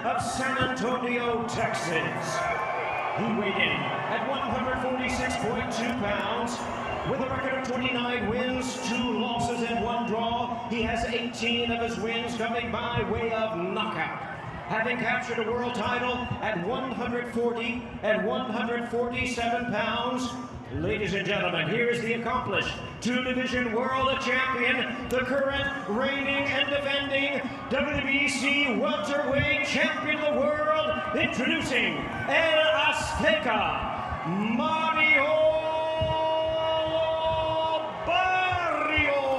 of San Antonio, Texas. He weighed in at 146.2 pounds with a record of 29 wins, 2 losses, and 1 draw. He has 18 of his wins coming by way of knockout, having captured a world title at 140 and 147 pounds. Ladies and gentlemen, here is the accomplished 2-division world champion, the current reigning and defending WBC welterweight champion of the world, introducing El Azteca, Mario Barrios.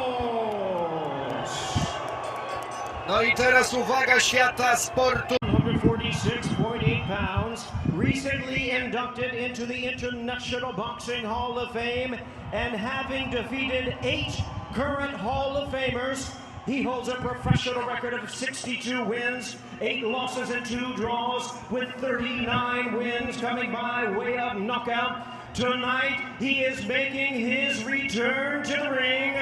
No i teraz uwaga świata sportu. 146.8 pounds, recently inducted into the International Boxing Hall of Fame, and having defeated 8 current Hall of Famers, he holds a professional record of 62 wins, 8 losses and 2 draws, with 39 wins coming by way of knockout. Tonight, he is making his return to the ring.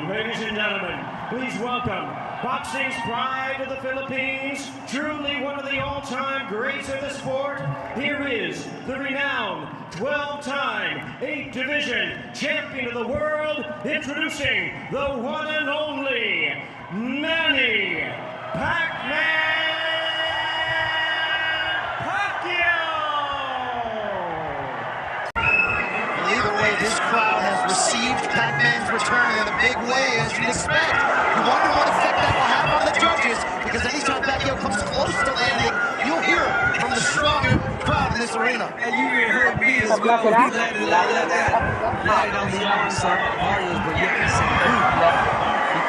Ladies and gentlemen, please welcome boxing's pride of the Philippines, truly one of the all-time greats of the sport. Here is the renowned 12-time 8-division champion of the world, introducing the one and only Manny Either way, this crowd has received Pac-Man's return in a big way, as you'd expect. You wonder what effect that will have on the judges, because anytime Pacquiao comes close to landing, you'll hear it from the strong crowd in this arena. And you even heard me as well. He landed right on the arms of Barrios, but yet he's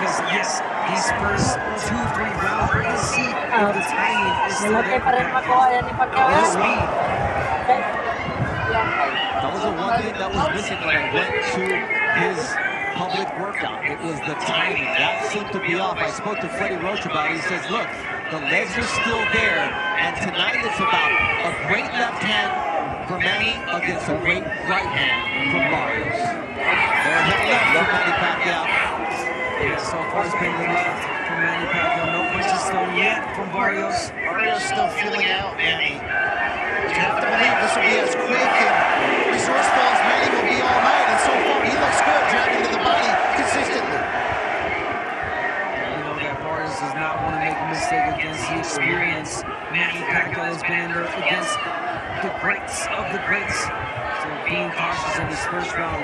because yes, these first 2-3 rounds, you can see the timing is still there. That was the one thing that was missing when I went to his public workout. It was the timing. That seemed to be off. I spoke to Freddie Roach about it. He says, look, the legs are still there, and tonight it's about a great left hand for Manny against a great right hand from Barrios. There's a left from Manny Pacquiao. Yeah, so far it's been the left from Manny Pacquiao. No punches thrown yet from Barrios. Barrios still feeling out, Manny. You have to believe this will be as quick and resourceful as Manny will be all night, and so far he looks good, dragging to the body consistently. You know that Barrios does not want to make a mistake against the experience. Manny Pacquiao has been there against the greats of the greats. So being cautious in this first round.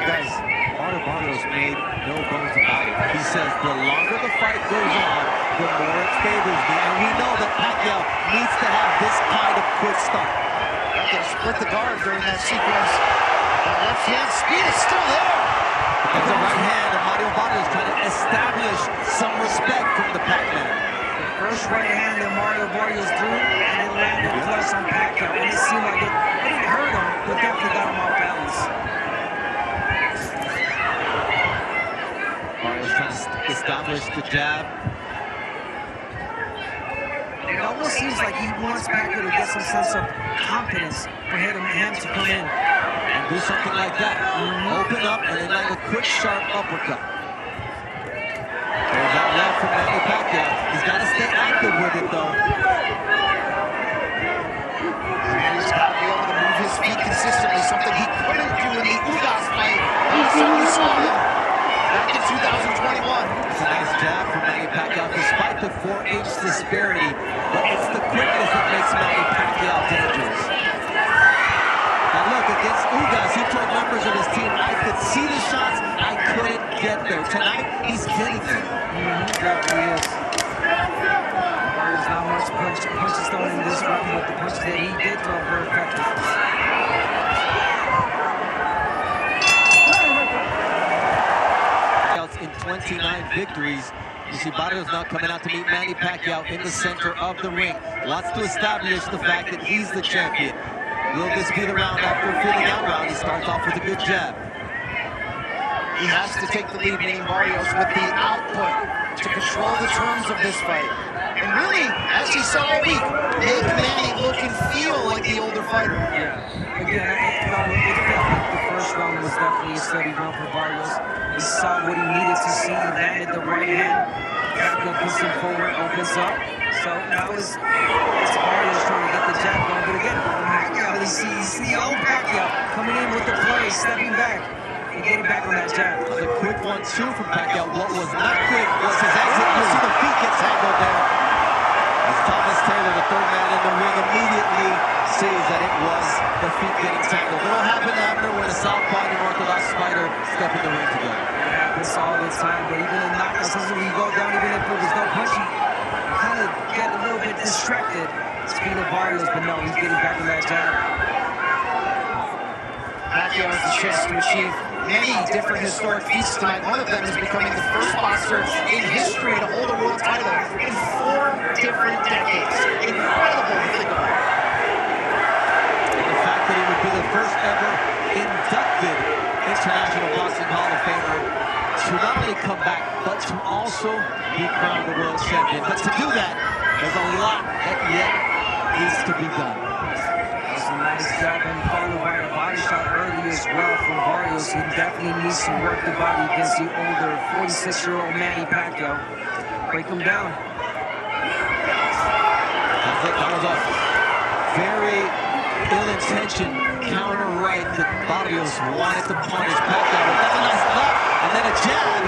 Guys, Barrios made no bones about it. He says the longer the fight goes on, the more it favors me. And we know that Pacquiao needs to have this kind of quick start. Pacquiao split the guard during that sequence. That left hand speed is still there. It's a right hand, and Mario Barrios trying to establish some respect from the Pac-Man. The first right hand that Mario Barrios threw, and it landed flush on Pacquiao. And it seemed like it didn't hurt him, but definitely got him off balance. Barrios trying to establish the jab. It almost seems like he wants Pacquiao to get some sense of confidence for him to come in. And do something like that. Open up and then land a quick, sharp uppercut. There's that left from Manny Pacquiao. He's got to stay active with it, though. He's got to be able to move his feet consistently, something he couldn't do in the Ugas fight. We saw him back in 2021. It's a nice jab from Manny Pacquiao, despite the 4-inch disparity. But it's the quickness that makes Manny Pacquiao dangerous. And look, against Ugas, he told members of his team, I could see the shots, I couldn't get there. Tonight, he's hitting them. Definitely is. There's not much punches thrown in this round, but the punches that he did throw were effective. In 29 victories, you see Barrios now coming out to meet Manny Pacquiao in the center of the ring. Wants to establish the fact that he's the champion. Will this be the round after feeling out round? He starts off with a good jab. He has to take the lead, meaning Barrios, with the output to control the terms of this fight. And really, as he saw all week, make Manny look and feel like the older fighter. Yeah. Again, it felt like the first round was definitely a steady round for Barrios. He saw what he needed to see. He landed the right hand. Pacquiao puts him forward, opens up. So now it's Barrios trying to get the jab going. But again, Pacquiao, you see the old Pacquiao coming in with the play, stepping back, and getting back on that jab. The quick 1-2 from Pacquiao. What was not quick was his exit. You see the feet get tangled there. As Thomas Taylor, the third man in the ring, immediately sees that it was the feet getting tangled. It'll happen after when a southpaw and an orthodox fighter step in the ring together. It happens all the time, but even in knockouts, sometimes when you go down, even if there was no punching, you kind of get a little bit distracted. Speaking of Barrios, but no, he's getting back on that jab. Pacquiao has the chance to achieve many different historic feats tonight. One of them is becoming the first boxer in history to hold a world title in 4 different decades. Incredible to think about. And the fact that he would be the first ever inducted International Boxing Hall of Famer to not only come back, but to also be crowned the world champion. But to do that, there's a lot that yet needs to be done. That's a nice jab and followed by a body shot early as well from Barrios. He definitely needs to work the body against the older 46-year-old Manny Pacquiao. Break him down. That was a very ill-intentioned counter right that Barrios wanted to punish Pacquiao. That's a nice left, and then a jab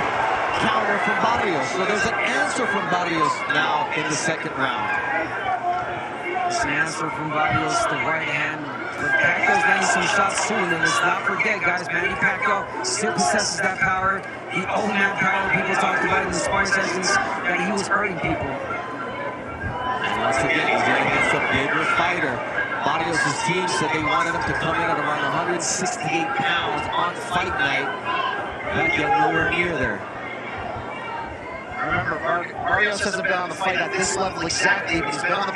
counter from Barrios. So there's an answer from Barrios now in the second round. It's an answer from Barrios, the right hand. But Pacquiao's landing some shots soon, and let's not forget, guys, Manny Pacquiao still possesses that power. He owned that power. People talked about it in the sparring sessions that he was hurting people. And once again, he's going against a bigger fighter. Barrios' team said they wanted him to come in at around 168 pounds on fight night. Pacquiao nowhere near there. Remember, Barrios hasn't been on the fight at this level exactly, but he's been on the